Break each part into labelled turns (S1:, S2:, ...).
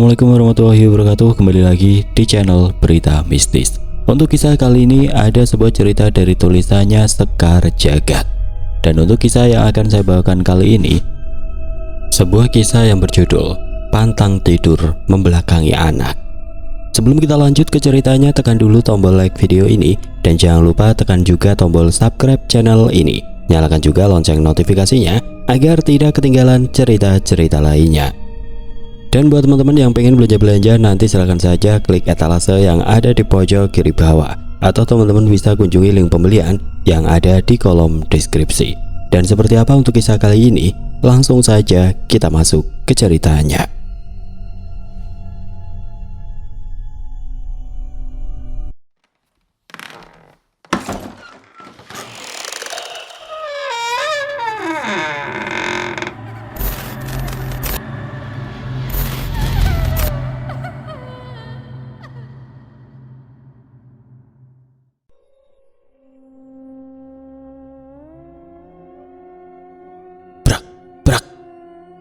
S1: Assalamualaikum warahmatullahi wabarakatuh. Kembali lagi di channel Berita Mistis. Untuk kisah kali ini ada sebuah cerita dari tulisannya Sekar Jagat. Dan untuk kisah yang akan saya bawakan kali ini, sebuah kisah yang berjudul Pantang Tidur Membelakangi Anak. Sebelum kita lanjut ke ceritanya, tekan dulu tombol like video ini dan jangan lupa tekan juga tombol subscribe channel ini. Nyalakan juga lonceng notifikasinya agar tidak ketinggalan cerita-cerita lainnya. Dan buat teman-teman yang pengen belanja-belanja, nanti silahkan saja klik etalase yang ada di pojok kiri bawah, atau teman-teman bisa kunjungi link pembelian yang ada di kolom deskripsi. Dan seperti apa untuk kisah kali ini, langsung saja kita masuk ke ceritanya.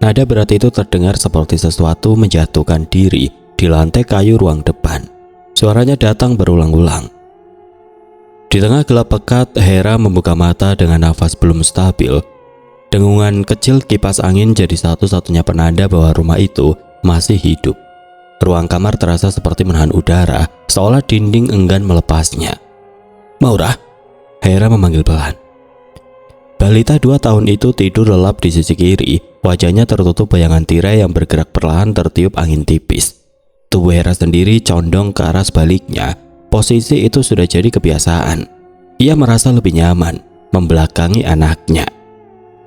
S1: Nada berat itu terdengar seperti sesuatu menjatuhkan diri di lantai kayu ruang depan. Suaranya datang berulang-ulang. Di tengah gelap pekat, Hera membuka mata dengan nafas belum stabil. Dengungan kecil kipas angin jadi satu-satunya penanda bahwa rumah itu masih hidup. Ruang kamar terasa seperti menahan udara, seolah dinding enggan melepasnya. "Maura?" Hera memanggil pelan. Balita 2 tahun itu tidur lelap di sisi kiri. Wajahnya tertutup bayangan tirai yang bergerak perlahan tertiup angin tipis. Tubuh Hera sendiri condong ke arah sebaliknya. Posisi itu sudah jadi kebiasaan. Ia merasa lebih nyaman membelakangi anaknya.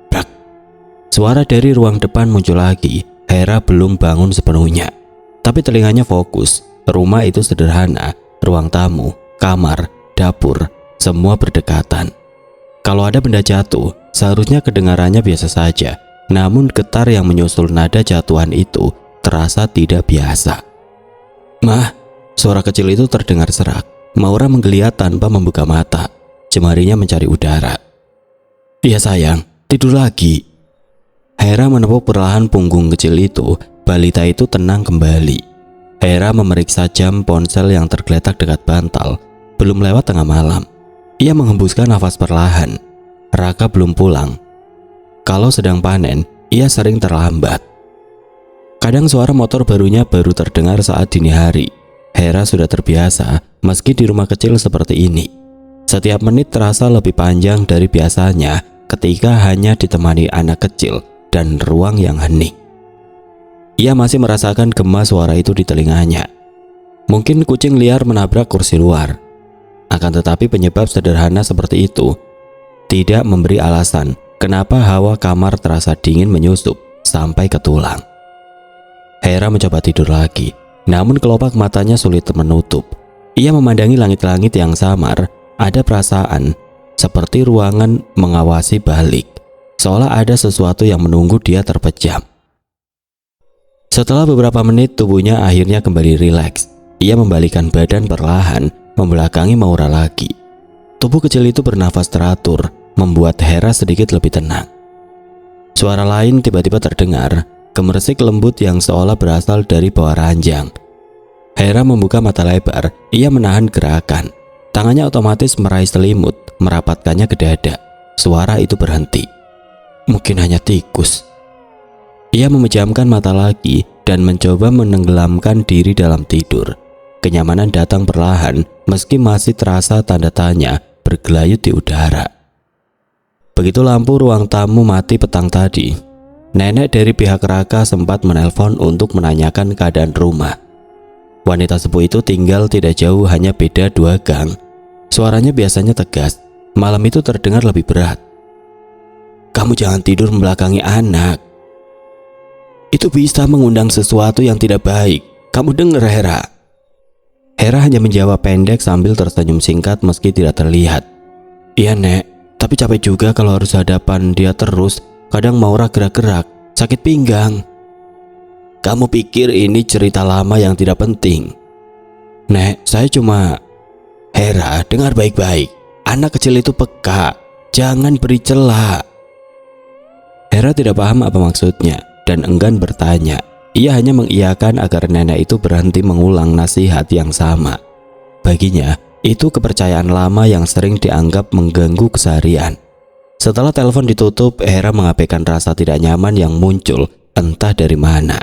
S1: Brak! Suara dari ruang depan muncul lagi. Hera belum bangun sepenuhnya, tapi telinganya fokus. Rumah itu sederhana. Ruang tamu, kamar, dapur, semua berdekatan. Kalau ada benda jatuh, seharusnya kedengarannya biasa saja. Namun getar yang menyusul nada jatuhan itu terasa tidak biasa. "Mah," suara kecil itu terdengar serak. Maura menggeliat tanpa membuka mata. Jemarinya mencari udara. "Iya sayang, tidur lagi." Hera menepuk perlahan punggung kecil itu. Balita itu tenang kembali. Hera memeriksa jam ponsel yang tergeletak dekat bantal. Belum lewat tengah malam. Ia menghembuskan nafas perlahan. Raka belum pulang. Kalau sedang panen, ia sering terlambat. Kadang suara motor barunya baru terdengar saat dini hari. Hera sudah terbiasa meski di rumah kecil seperti ini. Setiap menit terasa lebih panjang dari biasanya ketika hanya ditemani anak kecil dan ruang yang hening. Ia masih merasakan gema suara itu di telinganya. Mungkin kucing liar menabrak kursi luar. Akan tetapi penyebab sederhana seperti itu tidak memberi alasan kenapa hawa kamar terasa dingin menyusup sampai ke tulang. Hera mencoba tidur lagi, namun kelopak matanya sulit menutup. Ia memandangi langit-langit yang samar. Ada perasaan seperti ruangan mengawasi balik, seolah ada sesuatu yang menunggu dia terpejam. Setelah beberapa menit, tubuhnya akhirnya kembali rileks. Ia membalikkan badan perlahan, membelakangi Maura lagi. Tubuh kecil itu bernafas teratur, membuat Hera sedikit lebih tenang. Suara lain tiba-tiba terdengar, gemersik lembut yang seolah berasal dari bawah ranjang. Hera membuka mata lebar. Ia menahan gerakan. Tangannya otomatis meraih selimut, merapatkannya ke dada. Suara itu berhenti. Mungkin hanya tikus. Ia memejamkan mata lagi dan mencoba menenggelamkan diri dalam tidur. Kenyamanan datang perlahan, meski masih terasa tanda tanya bergelayut di udara. Begitu lampu ruang tamu mati petang tadi, nenek dari pihak Raka sempat menelpon untuk menanyakan keadaan rumah. Wanita sepuh itu tinggal tidak jauh, hanya beda 2 gang. Suaranya biasanya tegas, malam itu terdengar lebih berat. "Kamu jangan tidur membelakangi anak. Itu bisa mengundang sesuatu yang tidak baik. Kamu dengar, Hera?" Hera hanya menjawab pendek sambil tersenyum singkat meski tidak terlihat. "Iya, Nek. Tapi capek juga kalau harus hadapan dia terus. Kadang Maura gerak-gerak, sakit pinggang." "Kamu pikir ini cerita lama yang tidak penting?" "Nek, saya cuma..." "Hera, dengar baik-baik. Anak kecil itu peka. Jangan beri celah." Hera tidak paham apa maksudnya dan enggan bertanya. Ia hanya mengiyakan agar nenek itu berhenti mengulang nasihat yang sama. Baginya, itu kepercayaan lama yang sering dianggap mengganggu keseharian. Setelah telepon ditutup, Hera mengabaikan rasa tidak nyaman yang muncul entah dari mana.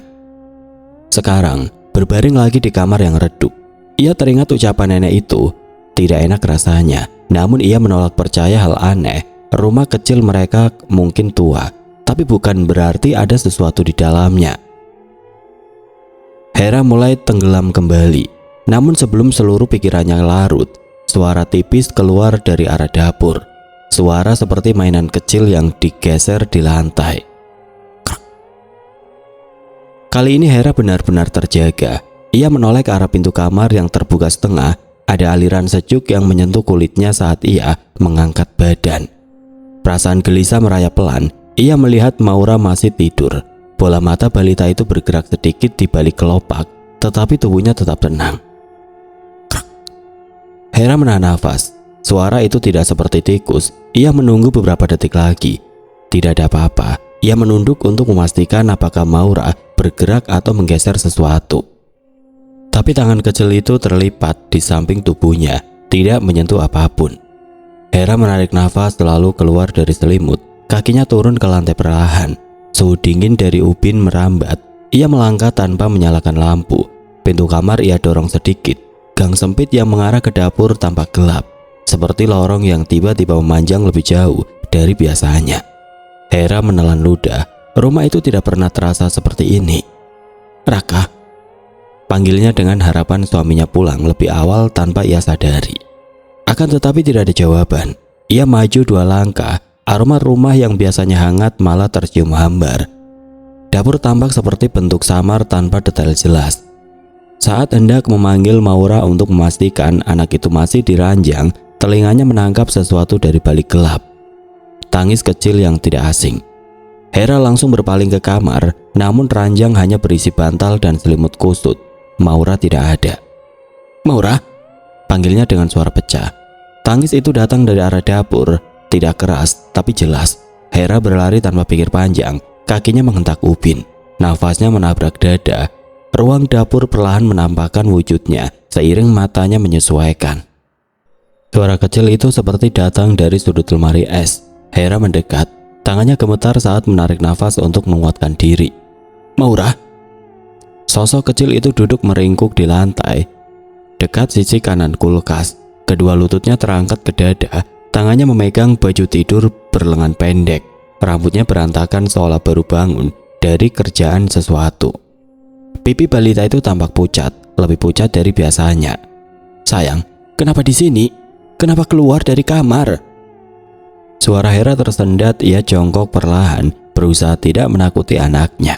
S1: Sekarang, berbaring lagi di kamar yang redup, ia teringat ucapan nenek itu. Tidak enak rasanya, namun ia menolak percaya hal aneh. Rumah kecil mereka mungkin tua, tapi bukan berarti ada sesuatu di dalamnya. Hera mulai tenggelam kembali, namun sebelum seluruh pikirannya larut, suara tipis keluar dari arah dapur. Suara seperti mainan kecil yang digeser di lantai. Kali ini Hera benar-benar terjaga. Ia menoleh ke arah pintu kamar yang terbuka setengah. Ada aliran sejuk yang menyentuh kulitnya saat ia mengangkat badan. Perasaan gelisah merayap pelan. Ia melihat Maura masih tidur. Bola mata balita itu bergerak sedikit di balik kelopak, tetapi tubuhnya tetap tenang. Hera menahan nafas. Suara itu tidak seperti tikus. Ia menunggu beberapa detik lagi. Tidak ada apa-apa. Ia menunduk untuk memastikan apakah Maura bergerak atau menggeser sesuatu. Tapi tangan kecil itu terlipat di samping tubuhnya, tidak menyentuh apapun. Hera menarik nafas lalu keluar dari selimut. Kakinya turun ke lantai perlahan. Suhu dingin dari ubin merambat. Ia melangkah tanpa menyalakan lampu. Pintu kamar ia dorong sedikit. Gang sempit yang mengarah ke dapur tampak gelap, seperti lorong yang tiba-tiba memanjang lebih jauh dari biasanya. Hera menelan ludah. Rumah itu tidak pernah terasa seperti ini. "Raka," panggilnya dengan harapan suaminya pulang lebih awal tanpa ia sadari. Akan tetapi tidak ada jawaban. Ia maju 2 langkah. Aroma rumah yang biasanya hangat malah tercium hambar. Dapur tampak seperti bentuk samar tanpa detail jelas. Saat hendak memanggil Maura untuk memastikan anak itu masih diranjang, telinganya menangkap sesuatu dari balik gelap. Tangis kecil yang tidak asing. Hera langsung berpaling ke kamar, namun ranjang hanya berisi bantal dan selimut kusut. Maura tidak ada. "Maura," panggilnya dengan suara pecah. Tangis itu datang dari arah dapur. Tidak keras, tapi jelas. Hera berlari tanpa pikir panjang. Kakinya menghentak ubin. Nafasnya menabrak dada. Ruang dapur perlahan menampakkan wujudnya seiring matanya menyesuaikan. Suara kecil itu seperti datang dari sudut lemari es. Hera mendekat. Tangannya gemetar saat menarik nafas untuk menguatkan diri. "Maura." Sosok kecil itu duduk meringkuk di lantai, dekat sisi kanan kulkas. Kedua lututnya terangkat ke dada. Tangannya memegang baju tidur berlengan pendek. Rambutnya berantakan seolah baru bangun dari kerjaan sesuatu. Pipi balita itu tampak pucat, lebih pucat dari biasanya. "Sayang, kenapa di sini? Kenapa keluar dari kamar?" Suara Hera tersendat. Ia jongkok perlahan, berusaha tidak menakuti anaknya.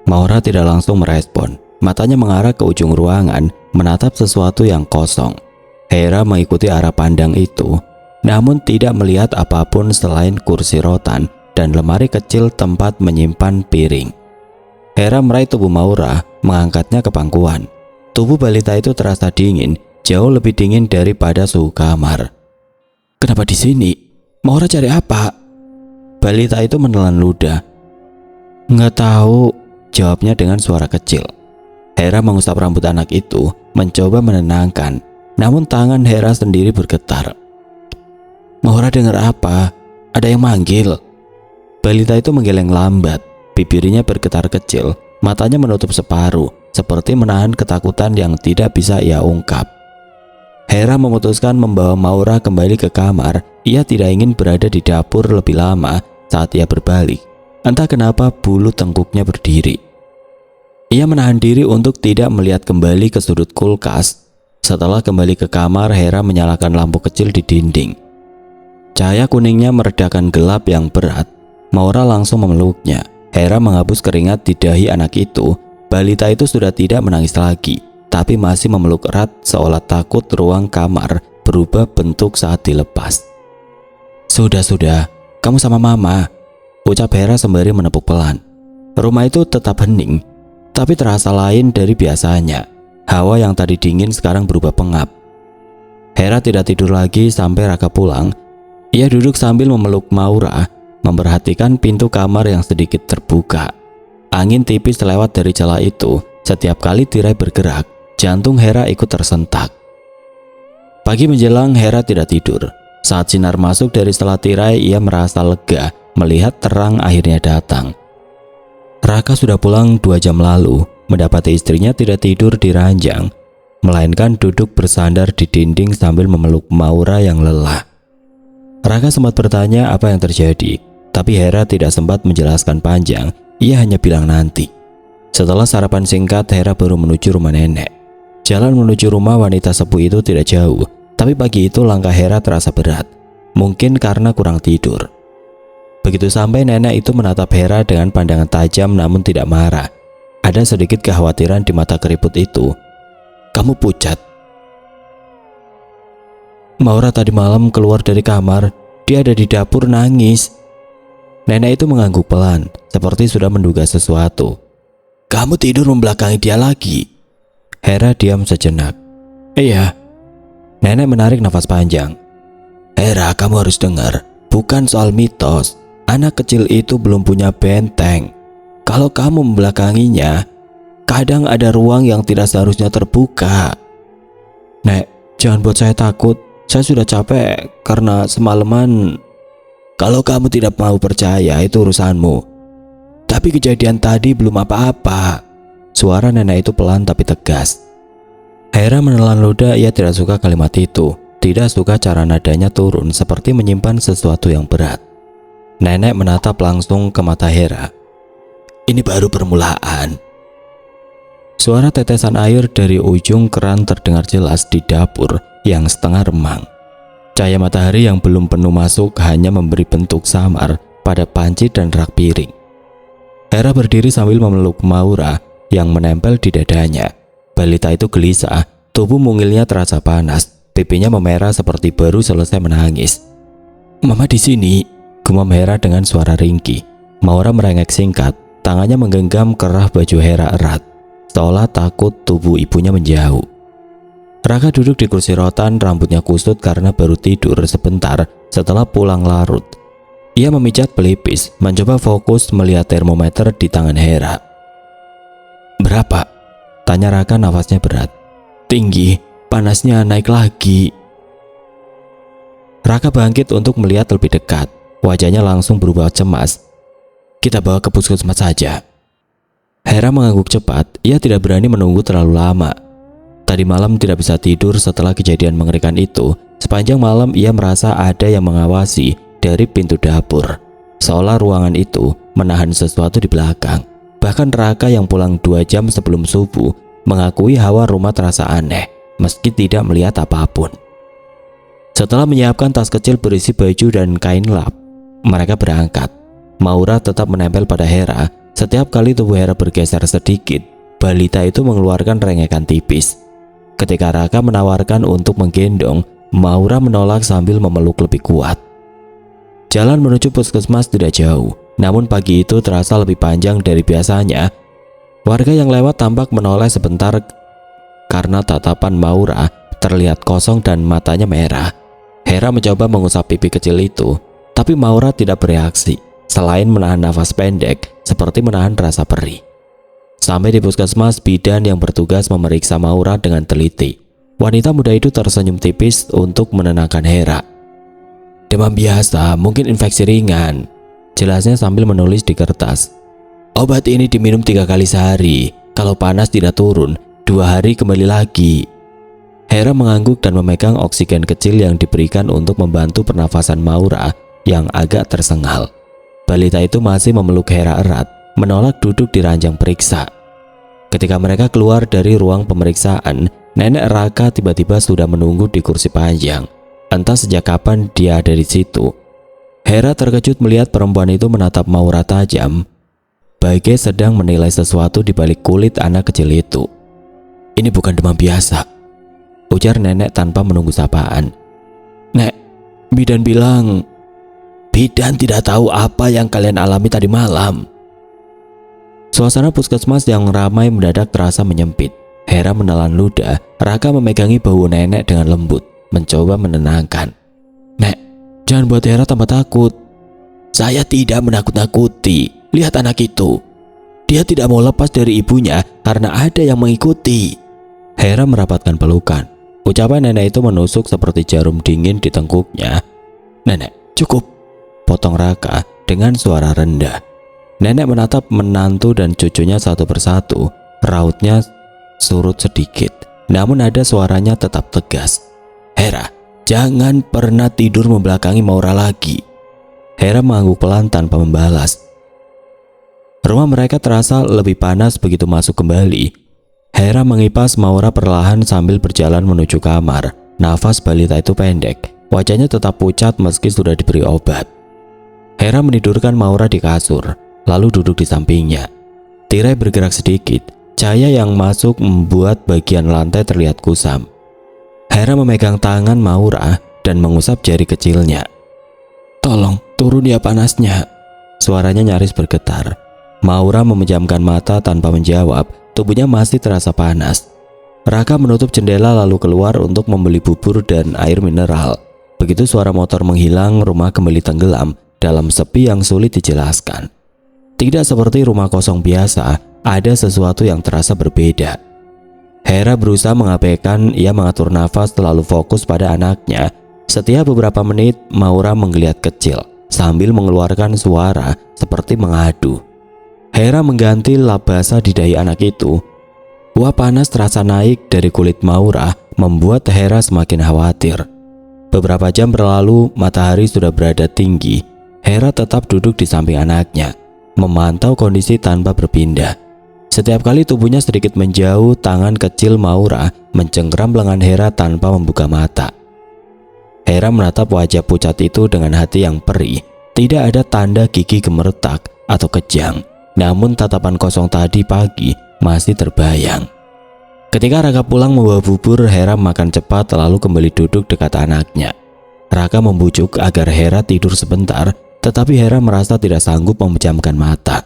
S1: Maura tidak langsung merespon. Matanya mengarah ke ujung ruangan, menatap sesuatu yang kosong. Hera mengikuti arah pandang itu, namun tidak melihat apapun selain kursi rotan dan lemari kecil tempat menyimpan piring. Hera meraih tubuh Maura, mengangkatnya ke pangkuan. Tubuh balita itu terasa dingin, jauh lebih dingin daripada suhu kamar. "Kenapa di sini? Maura cari apa?" Balita itu menelan ludah. "Nggak tahu," jawabnya dengan suara kecil. Hera mengusap rambut anak itu, mencoba menenangkan. Namun tangan Hera sendiri bergetar. "Maura dengar apa? Ada yang manggil." Balita itu menggeleng lambat. Bibirnya bergetar kecil. Matanya menutup separuh, seperti menahan ketakutan yang tidak bisa ia ungkap. Hera memutuskan membawa Maura kembali ke kamar. Ia tidak ingin berada di dapur lebih lama. Saat ia berbalik, entah kenapa bulu tengkuknya berdiri. Ia menahan diri untuk tidak melihat kembali ke sudut kulkas. Setelah kembali ke kamar, Hera menyalakan lampu kecil di dinding. Cahaya kuningnya meredakan gelap yang berat. Maura langsung memeluknya. Hera menghapus keringat di dahi anak itu. Balita itu sudah tidak menangis lagi, tapi masih memeluk erat seolah takut ruang kamar berubah bentuk saat dilepas. Sudah, kamu sama mama," ucap Hera sembari menepuk pelan. Rumah itu tetap hening, tapi terasa lain dari biasanya. Hawa yang tadi dingin sekarang berubah pengap. Hera tidak tidur lagi sampai Raka pulang. Ia duduk sambil memeluk Maura, memperhatikan pintu kamar yang sedikit terbuka. Angin tipis lewat dari celah itu. Setiap kali tirai bergerak, jantung Hera ikut tersentak. Pagi menjelang, Hera tidak tidur. Saat sinar masuk dari celah tirai, ia merasa lega melihat terang akhirnya datang. Raka sudah pulang 2 jam lalu. Mendapati istrinya tidak tidur di ranjang, melainkan duduk bersandar di dinding sambil memeluk Maura yang lelah. Raka sempat bertanya apa yang terjadi, tapi Hera tidak sempat menjelaskan panjang. Ia hanya bilang nanti. Setelah sarapan singkat, Hera baru menuju rumah nenek. Jalan menuju rumah wanita sepuh itu tidak jauh, tapi pagi itu langkah Hera terasa berat, mungkin karena kurang tidur. Begitu sampai, nenek itu menatap Hera dengan pandangan tajam namun tidak marah. Ada sedikit kekhawatiran di mata keriput itu. "Kamu pucat." "Maura tadi malam keluar dari kamar, dia ada di dapur nangis." Nenek itu mengangguk pelan, seperti sudah menduga sesuatu. "Kamu tidur membelakangi dia lagi?" Hera diam sejenak. "Iya." Nenek menarik nafas panjang. "Hera, kamu harus dengar, bukan soal mitos. Anak kecil itu belum punya benteng. Kalau kamu membelakanginya, kadang ada ruang yang tidak seharusnya terbuka." "Nek, jangan buat saya takut. Saya sudah capek karena semalaman." "Kalau kamu tidak mau percaya, itu urusanmu. Tapi kejadian tadi belum apa-apa." Suara nenek itu pelan tapi tegas. Hera menelan ludah. Ia tidak suka kalimat itu. Tidak suka cara nadanya turun seperti menyimpan sesuatu yang berat. Nenek menatap langsung ke mata Hera. "Ini baru permulaan." Suara tetesan air dari ujung keran terdengar jelas di dapur yang setengah remang. Cahaya matahari yang belum penuh masuk hanya memberi bentuk samar pada panci dan rak piring. Hera berdiri sambil memeluk Maura yang menempel di dadanya. Balita itu gelisah, tubuh mungilnya terasa panas, pipinya memerah seperti baru selesai menangis. "Mama di sini," gumam Hera dengan suara ringkih. Maura merengek singkat, tangannya menggenggam kerah baju Hera erat, seolah takut tubuh ibunya menjauh. Raka duduk di kursi rotan, rambutnya kusut karena baru tidur sebentar setelah pulang larut. Ia memijat pelipis, mencoba fokus melihat termometer di tangan Hera. "Berapa?" tanya Raka, nafasnya berat. "Tinggi, panasnya naik lagi." Raka bangkit untuk melihat lebih dekat. Wajahnya langsung berubah cemas. "Kita bawa ke puskesmas saja." Hera mengangguk cepat. Ia tidak berani menunggu terlalu lama. Tadi malam tidak bisa tidur setelah kejadian mengerikan itu. Sepanjang malam ia merasa ada yang mengawasi dari pintu dapur, seolah ruangan itu menahan sesuatu di belakang. Bahkan Raka yang pulang 2 jam sebelum subuh mengakui hawa rumah terasa aneh meski tidak melihat apapun. Setelah menyiapkan tas kecil berisi baju dan kain lap, mereka berangkat. Maura tetap menempel pada Hera. Setiap kali tubuh Hera bergeser sedikit, balita itu mengeluarkan rengekan tipis. Ketika Raka menawarkan untuk menggendong, Maura menolak sambil memeluk lebih kuat. Jalan menuju puskesmas tidak jauh, namun pagi itu terasa lebih panjang dari biasanya. Warga yang lewat tampak menoleh sebentar karena tatapan Maura terlihat kosong dan matanya merah. Hera mencoba mengusap pipi kecil itu, tapi Maura tidak bereaksi, selain menahan nafas pendek seperti menahan rasa perih. Sampai di puskesmas, bidan yang bertugas memeriksa Maura dengan teliti. Wanita muda itu tersenyum tipis untuk menenangkan Hera. "Demam biasa, mungkin infeksi ringan," jelasnya sambil menulis di kertas. "Obat ini diminum 3 kali sehari. Kalau panas tidak turun, 2 hari kembali lagi." Hera mengangguk dan memegang oksigen kecil yang diberikan untuk membantu pernafasan Maura yang agak tersengal. Balita itu masih memeluk Hera erat, menolak duduk di ranjang periksa. Ketika mereka keluar dari ruang pemeriksaan, nenek Raka tiba-tiba sudah menunggu di kursi panjang. Entah sejak kapan dia ada di situ. Hera terkejut melihat perempuan itu menatap Maura tajam, bagai sedang menilai sesuatu di balik kulit anak kecil itu. "Ini bukan demam biasa," ujar nenek tanpa menunggu sapaan. "Nek, bidan bilang..." "Bidan tidak tahu apa yang kalian alami tadi malam." Suasana puskesmas yang ramai mendadak terasa menyempit. Hera menelan ludah. Raka memegangi bahu nenek dengan lembut, mencoba menenangkan. "Nek, jangan buat Hera tambah takut." "Saya tidak menakut-nakuti. Lihat anak itu." Dia tidak mau lepas dari ibunya karena ada yang mengikuti. Hera merapatkan pelukan. Ucapan nenek itu menusuk seperti jarum dingin di tengkuknya. Nenek, cukup, potong Raka dengan suara rendah. Nenek menatap menantu dan cucunya satu persatu. Rautnya surut sedikit, namun ada suaranya tetap tegas. Hera, jangan pernah tidur membelakangi Maura lagi. Hera mengangguk pelan tanpa membalas. Rumah mereka terasa lebih panas begitu masuk kembali. Hera mengipas Maura perlahan sambil berjalan menuju kamar. Nafas balita itu pendek, wajahnya tetap pucat meski sudah diberi obat. Hera menidurkan Maura di kasur, lalu duduk di sampingnya. Tirai bergerak sedikit, cahaya yang masuk membuat bagian lantai terlihat kusam. Hera memegang tangan Maura dan mengusap jari kecilnya. Tolong turun ya panasnya, suaranya nyaris bergetar. Maura memejamkan mata tanpa menjawab, tubuhnya masih terasa panas. Raka menutup jendela lalu keluar untuk membeli bubur dan air mineral. Begitu suara motor menghilang, rumah kembali tenggelam dalam sepi yang sulit dijelaskan. Tidak seperti rumah kosong biasa, ada sesuatu yang terasa berbeda. Hera berusaha mengabaikan, ia mengatur nafas lalu fokus pada anaknya. Setiap beberapa menit, Maura menggeliat kecil sambil mengeluarkan suara seperti mengadu. Hera mengganti lap basah di dahi anak itu. Uap panas terasa naik dari kulit Maura, membuat Hera semakin khawatir. Beberapa jam berlalu, matahari sudah berada tinggi. Hera tetap duduk di samping anaknya, memantau kondisi tanpa berpindah. Setiap kali tubuhnya sedikit menjauh, tangan kecil Maura mencengkram lengan Hera tanpa membuka mata. Hera menatap wajah pucat itu dengan hati yang perih. Tidak ada tanda gigi gemeretak atau kejang, namun tatapan kosong tadi pagi masih terbayang. Ketika Raka pulang membawa bubur, Hera makan cepat lalu kembali duduk dekat anaknya. Raka membujuk agar Hera tidur sebentar, tetapi Hera merasa tidak sanggup memejamkan mata.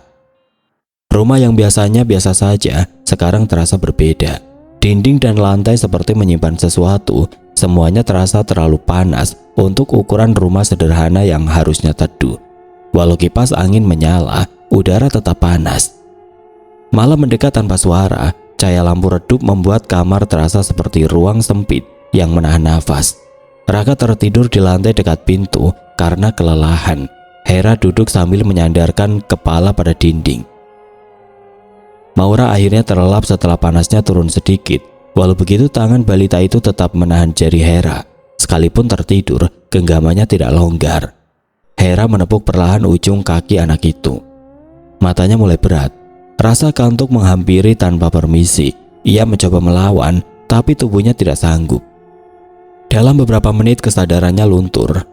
S1: Rumah yang biasanya biasa saja sekarang terasa berbeda. Dinding dan lantai seperti menyimpan sesuatu. Semuanya terasa terlalu panas untuk ukuran rumah sederhana yang harusnya teduh. Walau kipas angin menyala, udara tetap panas. Malam mendekat tanpa suara. Cahaya lampu redup membuat kamar terasa seperti ruang sempit yang menahan nafas. Raka tertidur di lantai dekat pintu karena kelelahan. Hera duduk sambil menyandarkan kepala pada dinding. Maura akhirnya terlelap setelah panasnya turun sedikit. Walau begitu, tangan balita itu tetap menahan jari Hera. Sekalipun tertidur, genggamannya tidak longgar. Hera menepuk perlahan ujung kaki anak itu. Matanya mulai berat. Rasa kantuk menghampiri tanpa permisi. Ia mencoba melawan, tapi tubuhnya tidak sanggup. Dalam beberapa menit kesadarannya luntur.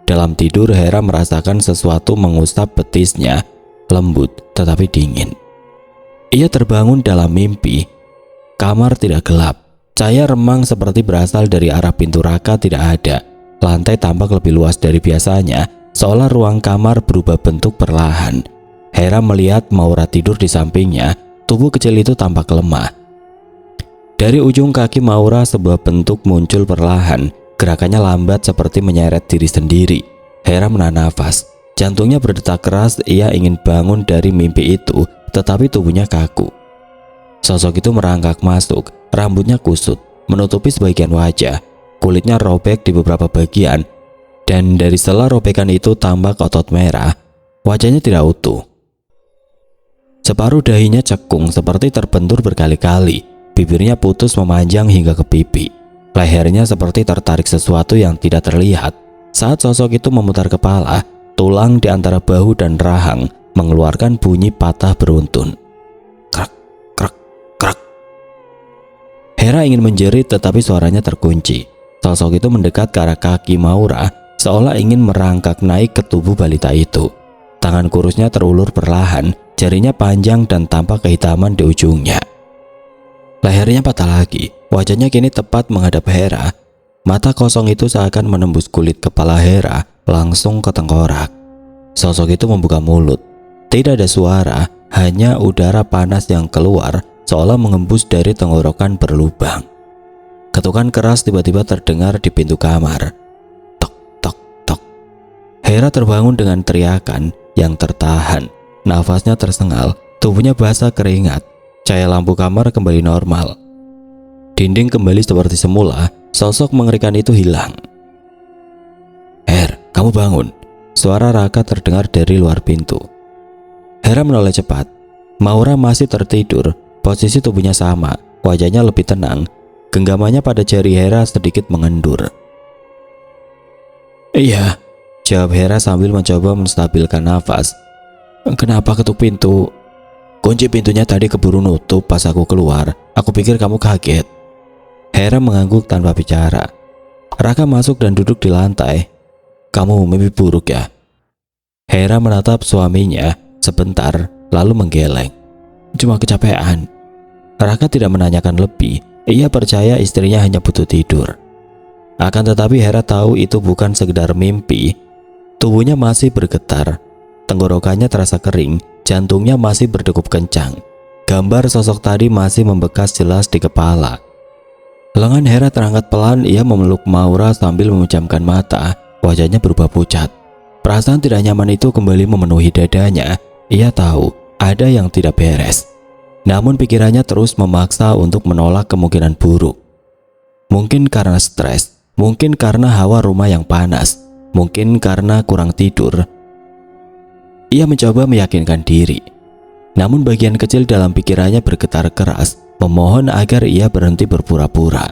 S1: Dalam tidur, Hera merasakan sesuatu mengusap betisnya, lembut tetapi dingin. Ia terbangun dalam mimpi. Kamar tidak gelap. Cahaya remang seperti berasal dari arah pintu Raka tidak ada. Lantai tampak lebih luas dari biasanya, seolah ruang kamar berubah bentuk perlahan. Hera melihat Maura tidur di sampingnya. Tubuh kecil itu tampak lemah. Dari ujung kaki Maura sebuah bentuk muncul perlahan. Gerakannya lambat seperti menyeret diri sendiri. Hera menahan nafas. Jantungnya berdetak keras. Ia ingin bangun dari mimpi itu, tetapi tubuhnya kaku. Sosok itu merangkak masuk. Rambutnya kusut, menutupi sebagian wajah. Kulitnya robek di beberapa bagian, dan dari sela robekan itu tampak otot merah. Wajahnya tidak utuh. Separuh dahinya cekung seperti terbentur berkali-kali. Bibirnya putus memanjang hingga ke pipi. Lehernya seperti tertarik sesuatu yang tidak terlihat. Saat sosok itu memutar kepala, tulang di antara bahu dan rahang mengeluarkan bunyi patah beruntun. Krak, krak, krak. Hera ingin menjerit tetapi suaranya terkunci. Sosok itu mendekat ke arah kaki Maura, seolah ingin merangkak naik ke tubuh balita itu. Tangan kurusnya terulur perlahan, jarinya panjang dan tampak kehitaman di ujungnya. Lehernya patah lagi, wajahnya kini tepat menghadap Hera. Mata kosong itu seakan menembus kulit kepala Hera langsung ke tengkorak. Sosok itu membuka mulut. Tidak ada suara, hanya udara panas yang keluar seolah mengembus dari tenggorokan berlubang. Ketukan keras tiba-tiba terdengar di pintu kamar. Tok, tok, tok. Hera terbangun dengan teriakan yang tertahan. Nafasnya tersengal, Tubuhnya basah keringat. Cahaya lampu kamar kembali normal. Dinding kembali seperti semula. Sosok mengerikan itu hilang. "Her, kamu bangun." Suara Raka terdengar dari luar pintu. Hera menoleh cepat. Maura masih tertidur. Posisi tubuhnya sama. Wajahnya lebih tenang. Genggamannya pada jari Hera sedikit mengendur. "Iya," jawab Hera sambil mencoba menstabilkan nafas. "Kenapa ketuk pintu?" "Kunci pintunya tadi keburu nutup pas aku keluar. Aku pikir kamu kaget." Hera mengangguk tanpa bicara. Raka masuk dan duduk di lantai. "Kamu mimpi buruk ya?" Hera menatap suaminya sebentar lalu menggeleng. "Cuma kecapean." Raka tidak menanyakan lebih. Ia percaya istrinya hanya butuh tidur. Akan tetapi Hera tahu itu bukan sekedar mimpi. Tubuhnya masih bergetar. Tenggorokannya terasa kering. Jantungnya masih berdegup kencang. Gambar sosok tadi masih membekas jelas di kepala. Lengan Hera terangkat pelan. Ia memeluk Maura sambil memejamkan mata. Wajahnya berubah pucat. Perasaan tidak nyaman itu kembali memenuhi dadanya. Ia tahu ada yang tidak beres. Namun pikirannya terus memaksa untuk menolak kemungkinan buruk. Mungkin karena stres. Mungkin karena hawa rumah yang panas. Mungkin karena kurang tidur. Ia mencoba meyakinkan diri. Namun bagian kecil dalam pikirannya bergetar keras, memohon agar ia berhenti berpura-pura.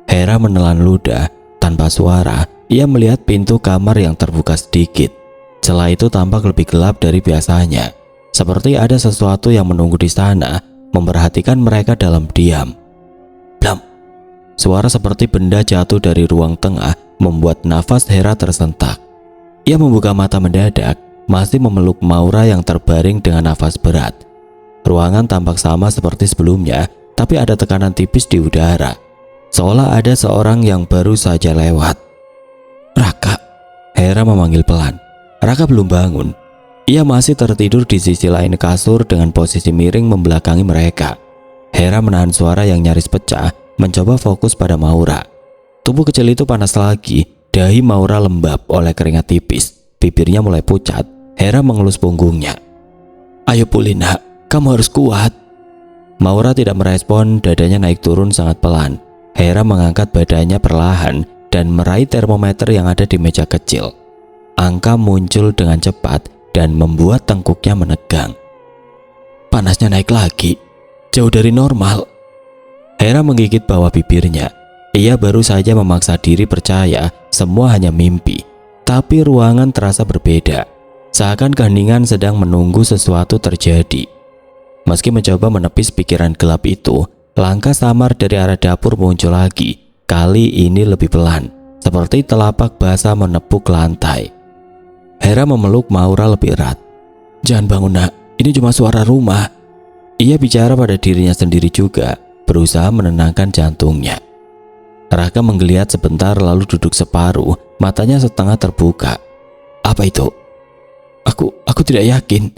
S1: Hera menelan ludah. Tanpa suara, ia melihat pintu kamar yang terbuka sedikit. Celah itu tampak lebih gelap dari biasanya. Seperti ada sesuatu yang menunggu di sana, memperhatikan mereka dalam diam. Blam! Suara seperti benda jatuh dari ruang tengah membuat nafas Hera tersentak. Ia membuka mata mendadak, masih memeluk Maura yang terbaring dengan nafas berat. Ruangan tampak sama seperti sebelumnya, tapi ada tekanan tipis di udara. Seolah ada seorang yang baru saja lewat. "Raka!" Hera memanggil pelan. Raka belum bangun. Ia masih tertidur di sisi lain kasur dengan posisi miring membelakangi mereka. Hera menahan suara yang nyaris pecah, mencoba fokus pada Maura. Tubuh kecil itu panas lagi. Dahi Maura lembab oleh keringat tipis. Bibirnya mulai pucat. Hera mengelus punggungnya. "Ayo pulih nak, kamu harus kuat." Maura tidak merespon, dadanya naik turun sangat pelan. Hera mengangkat badannya perlahan dan meraih termometer yang ada di meja kecil. Angka muncul dengan cepat dan membuat tengkuknya menegang. Panasnya naik lagi, jauh dari normal. Hera menggigit bawah bibirnya. Ia baru saja memaksa diri percaya semua hanya mimpi. Tapi ruangan terasa berbeda. Seakan keheningan sedang menunggu sesuatu terjadi. Meski mencoba menepis pikiran gelap itu, langkah samar dari arah dapur muncul lagi. Kali ini lebih pelan, seperti telapak basah menepuk lantai. Hera memeluk Maura lebih erat. "Jangan bangun nak, ini cuma suara rumah." Ia bicara pada dirinya sendiri juga, berusaha menenangkan jantungnya. Raka menggeliat sebentar lalu duduk separuh, matanya setengah terbuka. "Apa itu?" Aku tidak yakin."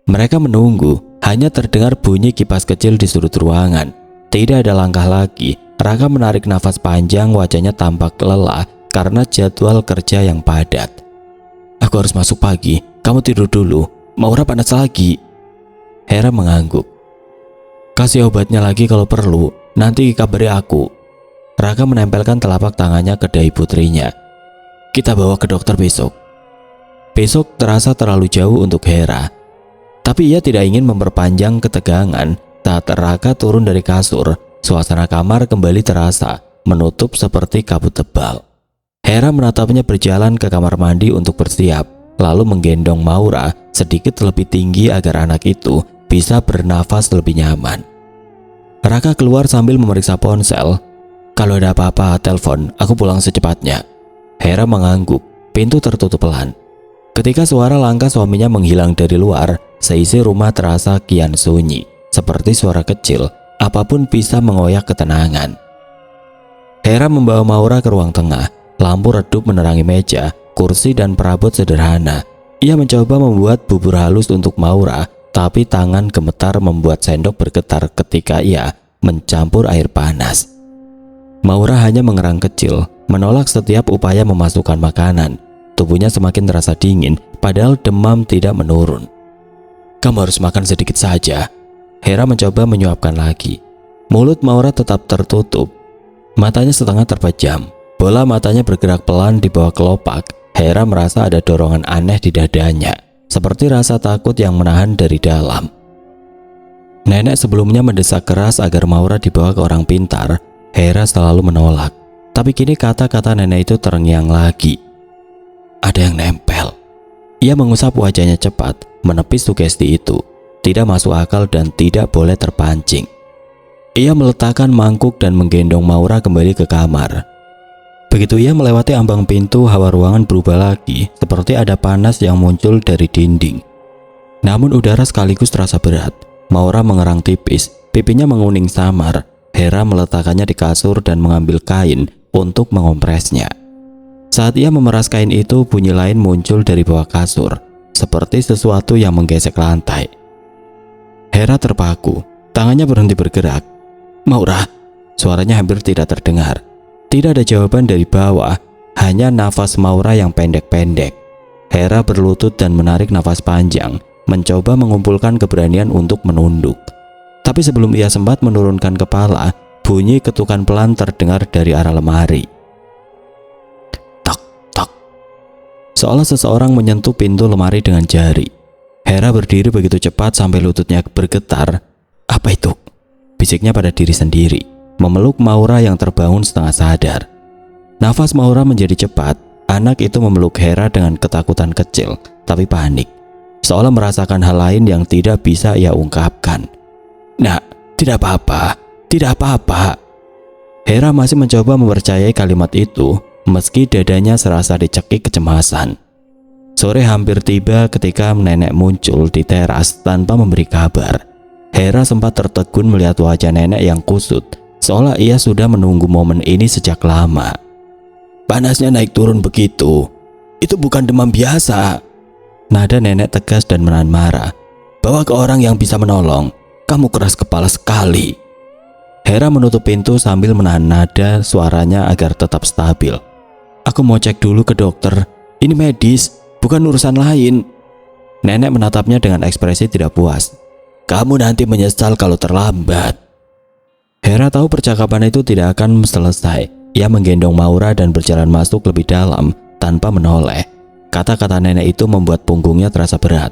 S1: Mereka menunggu, hanya terdengar bunyi kipas kecil di sudut ruangan. Tidak ada langkah lagi. Raka menarik nafas panjang, wajahnya tampak lelah karena jadwal kerja yang padat. "Aku harus masuk pagi, kamu tidur dulu. Maura panas lagi." Hera mengangguk. "Kasih obatnya lagi kalau perlu, nanti kabari aku." Raka menempelkan telapak tangannya ke dahi putrinya. "Kita bawa ke dokter besok." Besok terasa terlalu jauh untuk Hera. Tapi ia tidak ingin memperpanjang ketegangan. Saat Raka turun dari kasur, suasana kamar kembali terasa menutup seperti kabut tebal. Hera menatapnya berjalan ke kamar mandi untuk bersiap, lalu menggendong Maura sedikit lebih tinggi agar anak itu bisa bernafas lebih nyaman. Raka keluar sambil memeriksa ponsel. "Kalau ada apa-apa, telepon, aku pulang secepatnya." Hera mengangguk, pintu tertutup pelan. Ketika suara langkah suaminya menghilang dari luar, seisi rumah terasa kian sunyi. Seperti suara kecil, apapun bisa mengoyak ketenangan. Hera membawa Maura ke ruang tengah. Lampu redup menerangi meja, kursi dan perabot sederhana. Ia mencoba membuat bubur halus untuk Maura, tapi tangan gemetar membuat sendok bergetar ketika ia mencampur air panas. Maura hanya mengerang kecil, menolak setiap upaya memasukkan makanan. Tubuhnya semakin terasa dingin, padahal demam tidak menurun. Kamu harus makan sedikit saja. Hera mencoba menyuapkan lagi. Mulut Maura tetap tertutup. Matanya setengah terpejam. Bola matanya bergerak pelan di bawah kelopak. Hera merasa ada dorongan aneh di dadanya, seperti rasa takut yang menahan dari dalam. Nenek sebelumnya mendesak keras agar Maura dibawa ke orang pintar. Hera selalu menolak. Tapi kini kata-kata nenek itu terngiang lagi. Ada yang nempel. Ia mengusap wajahnya cepat, menepis sugesti itu. Tidak masuk akal dan tidak boleh terpancing. Ia meletakkan mangkuk dan menggendong Maura kembali ke kamar. Begitu ia melewati ambang pintu, hawa ruangan berubah lagi, seperti ada panas yang muncul dari dinding. Namun udara sekaligus terasa berat. Maura mengerang tipis, pipinya menguning samar. Hera meletakkannya di kasur dan mengambil kain untuk mengompresnya. Saat ia memeras kain itu, bunyi lain muncul dari bawah kasur, seperti sesuatu yang menggesek lantai. Hera terpaku, tangannya berhenti bergerak. Maura, suaranya hampir tidak terdengar. Tidak ada jawaban dari bawah, hanya nafas Maura yang pendek-pendek. Hera berlutut dan menarik nafas panjang, mencoba mengumpulkan keberanian untuk menunduk. Tapi sebelum ia sempat menurunkan kepala, bunyi ketukan pelan terdengar dari arah lemari. Tok, tok. Seolah seseorang menyentuh pintu lemari dengan jari. Hera berdiri begitu cepat sampai lututnya bergetar. Apa itu? Bisiknya pada diri sendiri, memeluk Maura yang terbangun setengah sadar. Nafas Maura menjadi cepat. Anak itu memeluk Hera dengan ketakutan kecil, tapi panik. Seolah merasakan hal lain yang tidak bisa ia ungkapkan. Nak, tidak apa-apa, tidak apa-apa. Hera masih mencoba mempercayai kalimat itu, meski dadanya serasa dicekik kecemasan. Sore hampir tiba ketika nenek muncul di teras tanpa memberi kabar. Hera sempat tertegun melihat wajah nenek yang kusut, seolah ia sudah menunggu momen ini sejak lama. Panasnya naik turun begitu. Itu bukan demam biasa. Nada nenek tegas dan menahan marah. Bawa ke orang yang bisa menolong. Kamu keras kepala sekali. Hera menutup pintu sambil menahan nada suaranya agar tetap stabil. Aku mau cek dulu ke dokter. Ini medis, bukan urusan lain. Nenek menatapnya dengan ekspresi tidak puas. Kamu nanti menyesal kalau terlambat. Hera tahu percakapan itu tidak akan selesai. Ia menggendong Maura dan berjalan masuk lebih dalam tanpa menoleh. Kata-kata nenek itu membuat punggungnya terasa berat.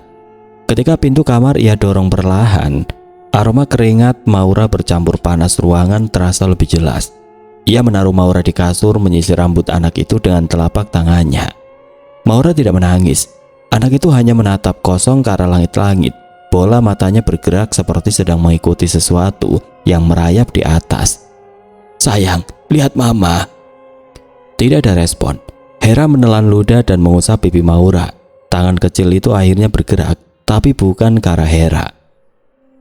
S1: Ketika pintu kamar ia dorong perlahan, aroma keringat Maura bercampur panas ruangan terasa lebih jelas. Ia menaruh Maura di kasur, menyisir rambut anak itu dengan telapak tangannya. Maura tidak menangis. Anak itu hanya menatap kosong ke arah langit-langit. Bola matanya bergerak seperti sedang mengikuti sesuatu yang merayap di atas. Sayang, lihat mama. Tidak ada respon. Hera menelan ludah dan mengusap pipi Maura. Tangan kecil itu akhirnya bergerak, tapi bukan ke arah Hera.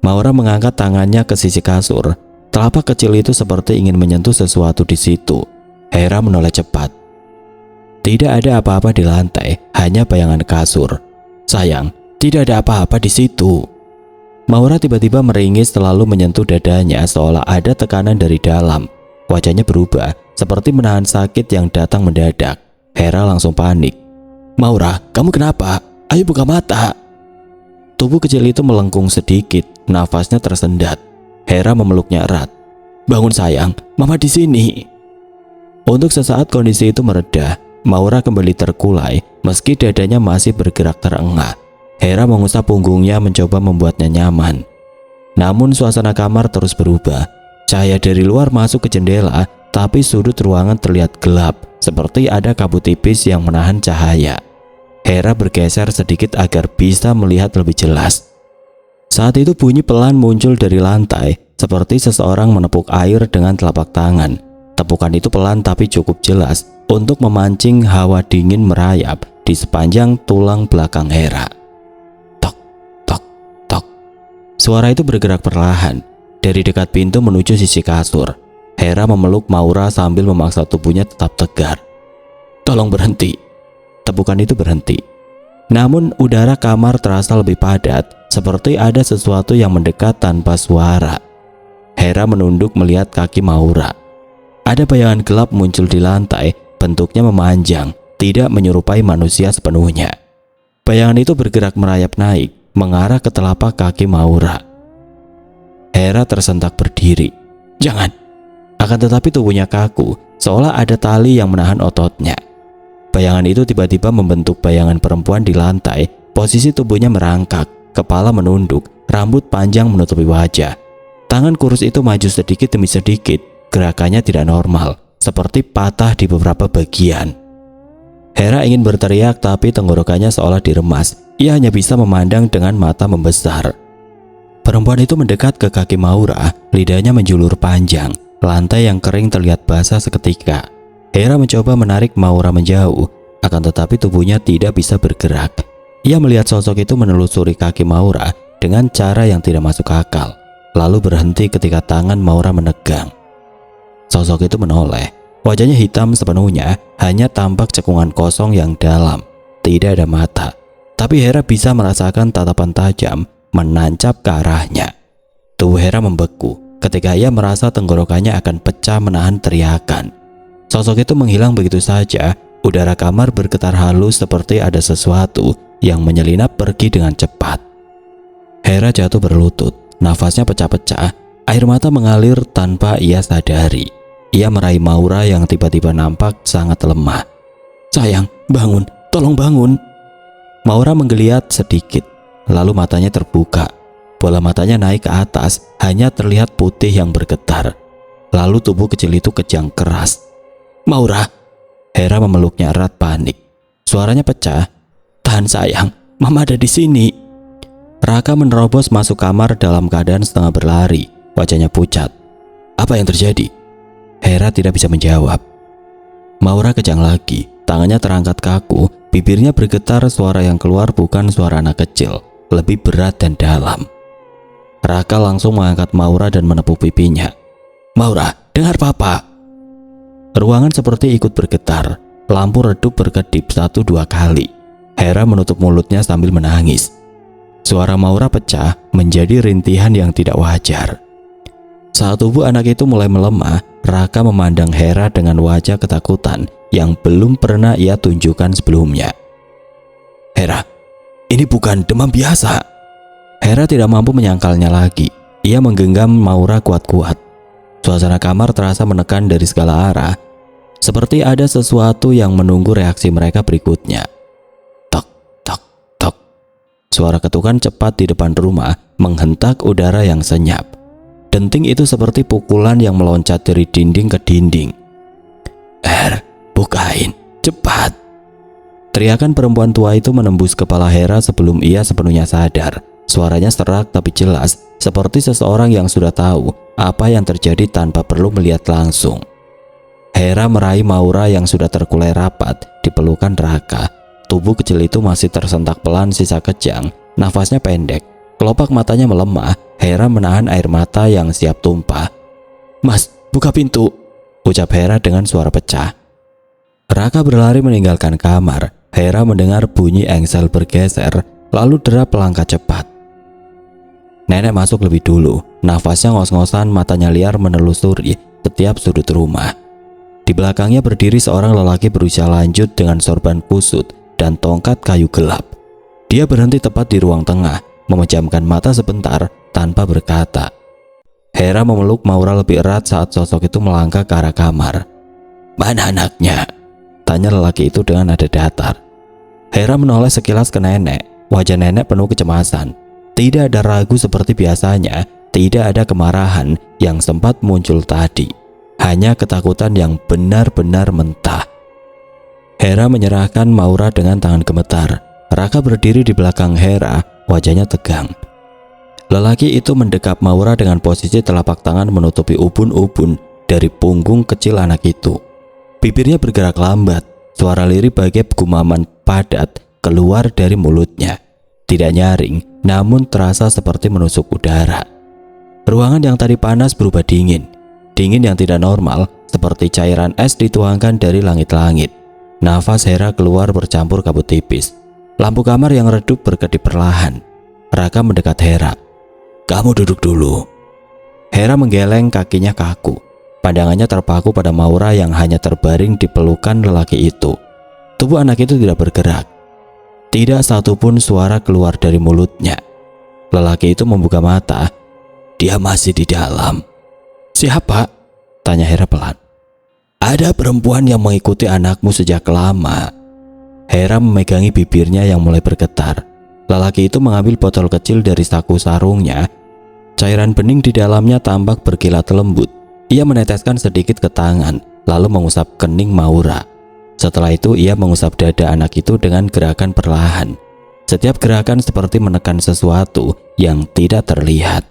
S1: Maura mengangkat tangannya ke sisi kasur. Telapak kecil itu seperti ingin menyentuh sesuatu di situ. Hera menoleh cepat. Tidak ada apa-apa di lantai, hanya bayangan kasur. Sayang, tidak ada apa-apa di situ. Maura tiba-tiba meringis lalu menyentuh dadanya seolah ada tekanan dari dalam. Wajahnya berubah, seperti menahan sakit yang datang mendadak. Hera langsung panik. Maura, kamu kenapa? Ayo buka mata. Tubuh kecil itu melengkung sedikit, nafasnya tersendat. Hera memeluknya erat. Bangun sayang, mama di sini. Untuk sesaat kondisi itu mereda. Maura kembali terkulai, meski dadanya masih bergerak terengah. Hera mengusap punggungnya mencoba membuatnya nyaman. Namun suasana kamar terus berubah. Cahaya dari luar masuk ke jendela, tapi sudut ruangan terlihat gelap, seperti ada kabut tipis yang menahan cahaya. Hera bergeser sedikit agar bisa melihat lebih jelas. Saat itu bunyi pelan muncul dari lantai, seperti seseorang menepuk air dengan telapak tangan. Tepukan itu pelan tapi cukup jelas untuk memancing hawa dingin merayap di sepanjang tulang belakang Hera. Suara itu bergerak perlahan dari dekat pintu menuju sisi kasur. Hera memeluk Maura sambil memaksa tubuhnya tetap tegar. Tolong berhenti. Tepukan itu berhenti. Namun udara kamar terasa lebih padat, seperti ada sesuatu yang mendekat tanpa suara. Hera menunduk melihat kaki Maura. Ada bayangan gelap muncul di lantai, bentuknya memanjang, tidak menyerupai manusia sepenuhnya. Bayangan itu bergerak merayap naik, mengarah ke telapak kaki Maura. Hera tersentak berdiri. "Jangan!" Akan tetapi tubuhnya kaku, seolah ada tali yang menahan ototnya. Bayangan itu tiba-tiba membentuk bayangan perempuan di lantai. Posisi tubuhnya merangkak, kepala menunduk, rambut panjang menutupi wajah. Tangan kurus itu maju sedikit demi sedikit, gerakannya tidak normal, seperti patah di beberapa bagian. Hera ingin berteriak tapi tenggorokannya seolah diremas. Ia hanya bisa memandang dengan mata membesar. Perempuan itu mendekat ke kaki Maura, lidahnya menjulur panjang. Lantai yang kering terlihat basah seketika. Hera mencoba menarik Maura menjauh, akan tetapi tubuhnya tidak bisa bergerak. Ia melihat sosok itu menelusuri kaki Maura dengan cara yang tidak masuk akal, lalu berhenti ketika tangan Maura menegang. Sosok itu menoleh. Wajahnya hitam sepenuhnya, hanya tampak cekungan kosong yang dalam. Tidak ada mata, tapi Hera bisa merasakan tatapan tajam menancap ke arahnya. Tubuh Hera membeku ketika ia merasa tenggorokannya akan pecah menahan teriakan. Sosok itu menghilang begitu saja. Udara kamar bergetar halus seperti ada sesuatu yang menyelinap pergi dengan cepat. Hera jatuh berlutut, nafasnya pecah-pecah, air mata mengalir tanpa ia sadari. Ia meraih Maura yang tiba-tiba nampak sangat lemah. "Sayang, bangun, tolong bangun." Maura menggeliat sedikit, lalu matanya terbuka. Bola matanya naik ke atas, hanya terlihat putih yang bergetar. Lalu tubuh kecil itu kejang keras. "Maura!" Hera memeluknya erat panik. Suaranya pecah. "Tahan sayang, Mama ada di sini." Raka menerobos masuk kamar dalam keadaan setengah berlari. Wajahnya pucat. "Apa yang terjadi?" Hera tidak bisa menjawab. Maura kejang lagi. Tangannya terangkat kaku, bibirnya bergetar. Suara yang keluar bukan suara anak kecil, lebih berat dan dalam. Raka langsung mengangkat Maura dan menepuk pipinya. "Maura, dengar Papa." Ruangan seperti ikut bergetar. Lampu redup berkedip 1-2 kali. Hera menutup mulutnya sambil menangis. Suara Maura pecah menjadi rintihan yang tidak wajar. Saat tubuh anak itu mulai melemah, Raka memandang Hera dengan wajah ketakutan yang belum pernah ia tunjukkan sebelumnya. "Hera, ini bukan demam biasa." Hera tidak mampu menyangkalnya lagi. Ia menggenggam Maura kuat-kuat. Suasana kamar terasa menekan dari segala arah, seperti ada sesuatu yang menunggu reaksi mereka berikutnya. Tok, tok, tok. Suara ketukan cepat di depan rumah menghentak udara yang senyap. Denting itu seperti pukulan yang meloncat dari dinding ke dinding. Bukain, cepat!" Teriakan perempuan tua itu menembus kepala Hera sebelum ia sepenuhnya sadar. Suaranya serak tapi jelas, seperti seseorang yang sudah tahu apa yang terjadi tanpa perlu melihat langsung. Hera meraih Maura yang sudah terkulai rapat di pelukan Raka. Tubuh kecil itu masih tersentak pelan sisa kejang, nafasnya pendek, kelopak matanya melemah. Hera menahan air mata yang siap tumpah. "Mas, buka pintu!" ucap Hera dengan suara pecah. Raka berlari meninggalkan kamar. Hera mendengar bunyi engsel bergeser, lalu derap langkah cepat. Nenek masuk lebih dulu. Nafasnya ngos-ngosan, matanya liar menelusuri setiap sudut rumah. Di belakangnya berdiri seorang lelaki berusia lanjut dengan sorban kusut dan tongkat kayu gelap. Dia berhenti tepat di ruang tengah, memejamkan mata sebentar tanpa berkata. Hera memeluk Maura lebih erat saat sosok itu melangkah ke arah kamar. "Mana anaknya?" tanya lelaki itu dengan nada datar. Hera menoleh sekilas ke nenek. Wajah nenek penuh kecemasan. Tidak ada ragu seperti biasanya, tidak ada kemarahan yang sempat muncul tadi. Hanya ketakutan yang benar-benar mentah. Hera menyerahkan Maura dengan tangan gemetar. Raka berdiri di belakang Hera, wajahnya tegang. Lelaki itu mendekap Maura dengan posisi telapak tangan menutupi ubun-ubun dari punggung kecil anak itu. Bibirnya bergerak lambat, suara lirih bagai gumaman padat keluar dari mulutnya. Tidak nyaring, namun terasa seperti menusuk udara. Ruangan yang tadi panas berubah dingin. Dingin yang tidak normal, seperti cairan es dituangkan dari langit-langit. Nafas Hera keluar bercampur kabut tipis. Lampu kamar yang redup berkedip perlahan. Raka mendekat Hera. "Kamu duduk dulu." Hera menggeleng, kakinya kaku. Pandangannya terpaku pada Maura yang hanya terbaring di pelukan lelaki itu. Tubuh anak itu tidak bergerak. Tidak satupun suara keluar dari mulutnya. Lelaki itu membuka mata. Dia masih di dalam. Siapa? Tanya Hera pelan. Ada perempuan yang mengikuti anakmu sejak lama. Hera memegangi bibirnya yang mulai bergetar. Lelaki itu mengambil botol kecil dari saku sarungnya. Cairan bening di dalamnya tampak berkilat lembut. Ia meneteskan sedikit ke tangan, lalu mengusap kening Maura. Setelah itu ia mengusap dada anak itu dengan gerakan perlahan. Setiap gerakan seperti menekan sesuatu yang tidak terlihat.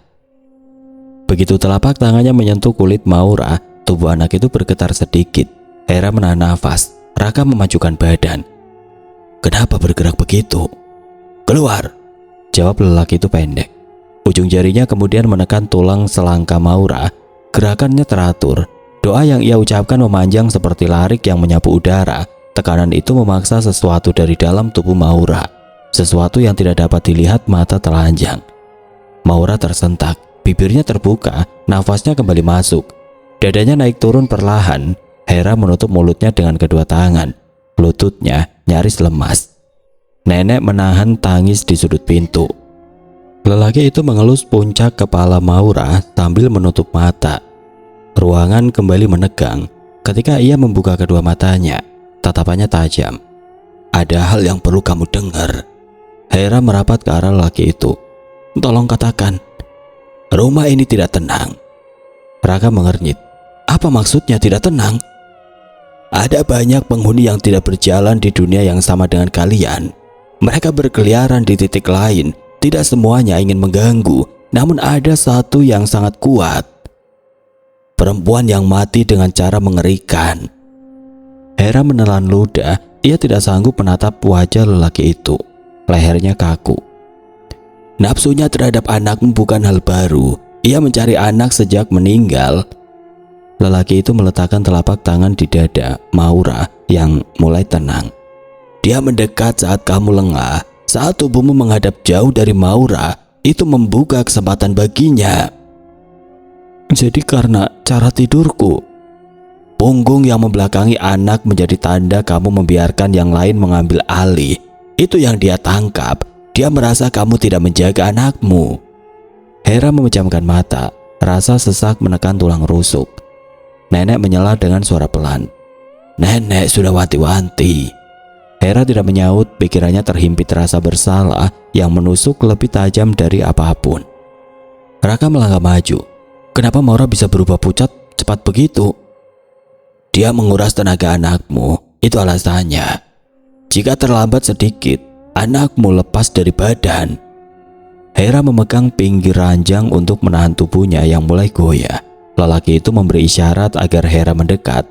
S1: Begitu telapak tangannya menyentuh kulit Maura, tubuh anak itu bergetar sedikit. Hera menahan nafas. Raka memajukan badan. Kenapa bergerak begitu? Keluar, jawab lelaki itu pendek. Ujung jarinya kemudian menekan tulang selangka Maura. Gerakannya teratur. Doa yang ia ucapkan memanjang seperti larik yang menyapu udara. Tekanan itu memaksa sesuatu dari dalam tubuh Maura. Sesuatu yang tidak dapat dilihat mata telanjang. Maura tersentak, bibirnya terbuka, nafasnya kembali masuk. Dadanya naik turun perlahan. Hera menutup mulutnya dengan kedua tangan. Lututnya nyaris lemas. Nenek menahan tangis di sudut pintu. Lelaki itu mengelus puncak kepala Maura sambil menutup mata. Ruangan kembali menegang. Ketika ia membuka kedua matanya, tatapannya tajam. Ada hal yang perlu kamu dengar. Hera merapat ke arah lelaki itu. Tolong katakan. Rumah ini tidak tenang. Raka mengernyit. Apa maksudnya tidak tenang? Ada banyak penghuni yang tidak berjalan di dunia yang sama dengan kalian. Mereka berkeliaran di titik lain. Tidak semuanya ingin mengganggu. Namun ada satu yang sangat kuat. Perempuan yang mati dengan cara mengerikan. Hera menelan ludah. Ia tidak sanggup menatap wajah lelaki itu. Lehernya kaku. Nafsunya terhadap anakmu bukan hal baru. Ia mencari anak sejak meninggal. Lelaki itu meletakkan telapak tangan di dada Maura yang mulai tenang. Dia mendekat saat kamu lengah. Saat tubuhmu menghadap jauh dari Maura, itu membuka kesempatan baginya. Jadi karena cara tidurku. Punggung yang membelakangi anak menjadi tanda kamu membiarkan yang lain mengambil alih. Itu yang dia tangkap. Dia merasa kamu tidak menjaga anakmu. Hera memejamkan mata. Rasa sesak menekan tulang rusuk. Nenek menyela dengan suara pelan. Nenek sudah wanti-wanti. Hera tidak menyaut, pikirannya terhimpit rasa bersalah yang menusuk lebih tajam dari apapun. Raka melangkah maju. Kenapa Maura bisa berubah pucat cepat begitu? Dia menguras tenaga anakmu, itu alasannya. Jika terlambat sedikit, anakmu lepas dari badan. Hera memegang pinggir ranjang untuk menahan tubuhnya yang mulai goyah. Lelaki itu memberi isyarat agar Hera mendekat.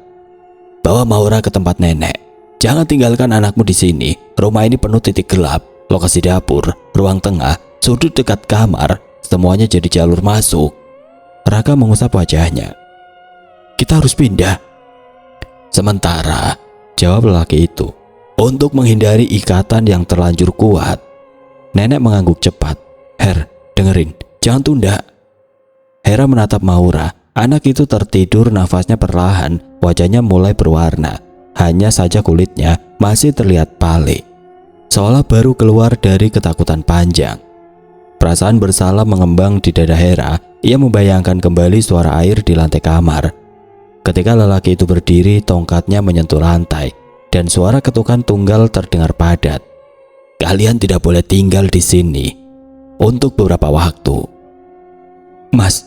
S1: Bawa Maura ke tempat nenek. Jangan tinggalkan anakmu di sini. Rumah ini penuh titik gelap. Lokasi dapur, ruang tengah, sudut dekat kamar, semuanya jadi jalur masuk. Raka mengusap wajahnya. Kita harus pindah. Sementara, jawab lelaki itu. Untuk menghindari ikatan yang terlanjur kuat. Nenek mengangguk cepat. Her, dengerin, jangan tunda. Hera menatap Maura. Anak itu tertidur, nafasnya perlahan, wajahnya mulai berwarna. Hanya saja kulitnya masih terlihat pale, seolah baru keluar dari ketakutan panjang. Perasaan bersalah mengembang di dada Hera. Ia membayangkan kembali suara air di lantai kamar. Ketika lelaki itu berdiri, tongkatnya menyentuh lantai dan suara ketukan tunggal terdengar padat. Kalian tidak boleh tinggal di sini untuk beberapa waktu. Mas,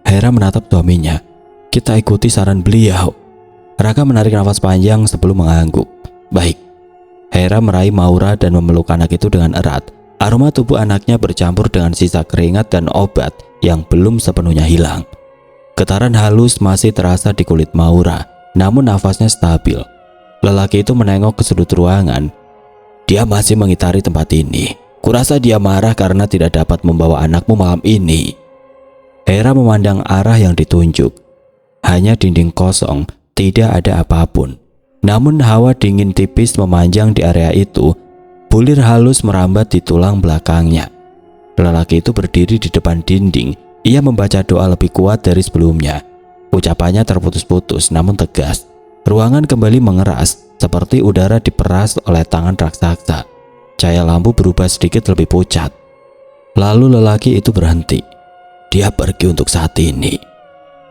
S1: Hera menatap suaminya. Kita ikuti saran beliau. Raka menarik nafas panjang sebelum mengangguk. Baik. Hera meraih Maura dan memeluk anak itu dengan erat. Aroma tubuh anaknya bercampur dengan sisa keringat dan obat yang belum sepenuhnya hilang. Getaran halus masih terasa di kulit Maura, namun nafasnya stabil. Lelaki itu menengok ke sudut ruangan. Dia masih mengitari tempat ini. Kurasa dia marah karena tidak dapat membawa anakmu malam ini. Hera memandang arah yang ditunjuk. Hanya dinding kosong. Tidak ada apapun. Namun hawa dingin tipis memanjang di area itu. Bulir halus merambat di tulang belakangnya. Lelaki itu berdiri di depan dinding. Ia membaca doa lebih kuat dari sebelumnya. Ucapannya terputus-putus namun tegas. Ruangan kembali mengeras, seperti udara diperas oleh tangan raksasa. Cahaya lampu berubah sedikit lebih pucat. Lalu lelaki itu berhenti. Dia pergi untuk saat ini.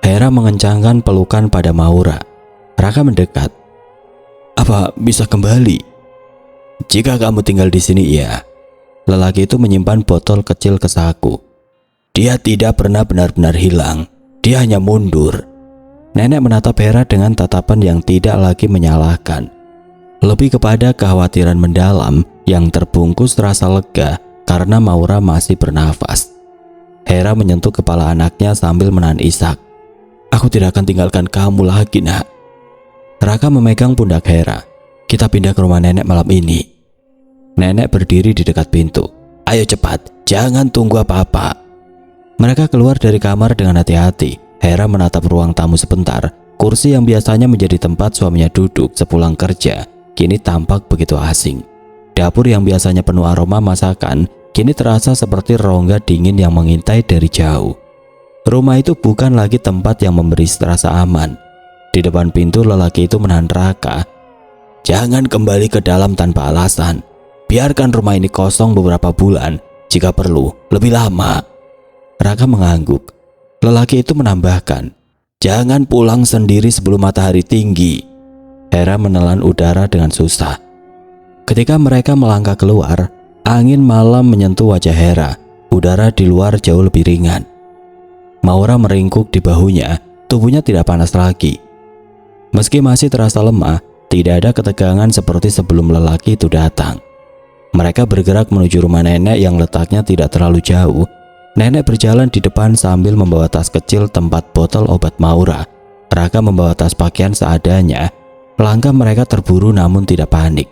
S1: Hera mengencangkan pelukan pada Maura. Raka mendekat. Apa bisa kembali? Jika kamu tinggal di sini, ya. Lelaki itu menyimpan botol kecil ke saku. Dia tidak pernah benar-benar hilang. Dia hanya mundur. Nenek menatap Hera dengan tatapan yang tidak lagi menyalahkan. Lebih kepada kekhawatiran mendalam yang terbungkus rasa lega karena Maura masih bernafas. Hera menyentuh kepala anaknya sambil menahan isak. Aku tidak akan tinggalkan kamu lagi, nak. Raka memegang pundak Hera. Kita pindah ke rumah nenek malam ini. Nenek berdiri di dekat pintu. Ayo cepat, jangan tunggu apa-apa. Mereka keluar dari kamar dengan hati-hati. Hera menatap ruang tamu sebentar. Kursi yang biasanya menjadi tempat suaminya duduk sepulang kerja kini tampak begitu asing. Dapur yang biasanya penuh aroma masakan kini terasa seperti rongga dingin yang mengintai dari jauh. Rumah itu bukan lagi tempat yang memberi rasa aman. Di depan pintu lelaki itu menahan Raka. Jangan kembali ke dalam tanpa alasan. Biarkan rumah ini kosong beberapa bulan, jika perlu lebih lama. Raka mengangguk. Lelaki itu menambahkan, jangan pulang sendiri sebelum matahari tinggi. Hera menelan udara dengan susah. Ketika mereka melangkah keluar, angin malam menyentuh wajah Hera. Udara di luar jauh lebih ringan. Maura meringkuk di bahunya, tubuhnya tidak panas lagi. Meski masih terasa lemah, tidak ada ketegangan seperti sebelum lelaki itu datang. Mereka bergerak menuju rumah nenek yang letaknya tidak terlalu jauh. Nenek berjalan di depan sambil membawa tas kecil tempat botol obat Maura. Raka membawa tas pakaian seadanya. Langkah mereka terburu namun tidak panik.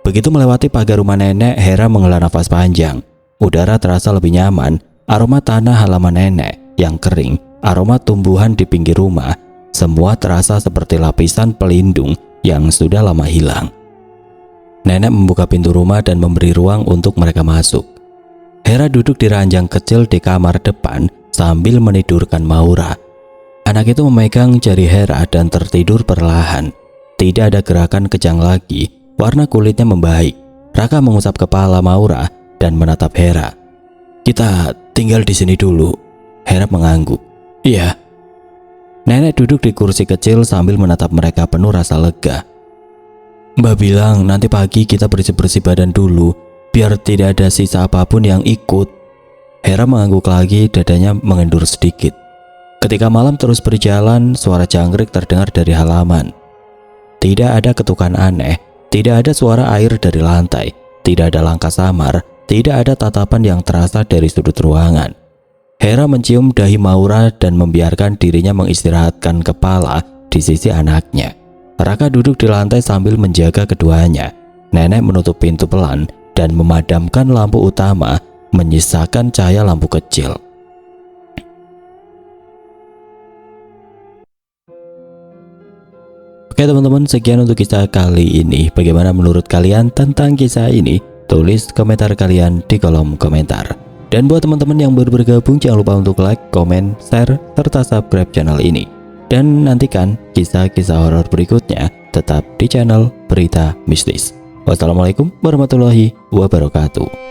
S1: Begitu melewati pagar rumah nenek, Hera menghela nafas panjang. Udara terasa lebih nyaman. Aroma tanah halaman nenek yang kering, aroma tumbuhan di pinggir rumah, semua terasa seperti lapisan pelindung yang sudah lama hilang. Nenek membuka pintu rumah dan memberi ruang untuk mereka masuk. Hera duduk di ranjang kecil di kamar depan sambil menidurkan Maura. Anak itu memegang jari Hera dan tertidur perlahan. Tidak ada gerakan kejang lagi, warna kulitnya membaik. Raka mengusap kepala Maura dan menatap Hera. Kita tinggal di sini dulu. Hera mengangguk. Iya. Nenek duduk di kursi kecil sambil menatap mereka penuh rasa lega. Mbak bilang nanti pagi kita bersih-bersih badan dulu, biar tidak ada sisa apapun yang ikut. Hera mengangguk lagi, dadanya mengendur sedikit. Ketika malam terus berjalan, suara jangkrik terdengar dari halaman. Tidak ada ketukan aneh, tidak ada suara air dari lantai, tidak ada langkah samar, tidak ada tatapan yang terasa dari sudut ruangan. Hera mencium dahi Maura dan membiarkan dirinya mengistirahatkan kepala di sisi anaknya. Raka duduk di lantai sambil menjaga keduanya. Nenek menutup pintu pelan dan memadamkan lampu utama, menyisakan cahaya lampu kecil. Oke teman-teman, sekian untuk kisah kali ini. Bagaimana menurut kalian tentang kisah ini? Tulis komentar kalian di kolom komentar. Dan buat teman-teman yang baru bergabung, jangan lupa untuk like, komen, share, serta subscribe channel ini. Dan nantikan kisah-kisah horor berikutnya tetap di channel Berita Mistis. Wassalamualaikum warahmatullahi wabarakatuh.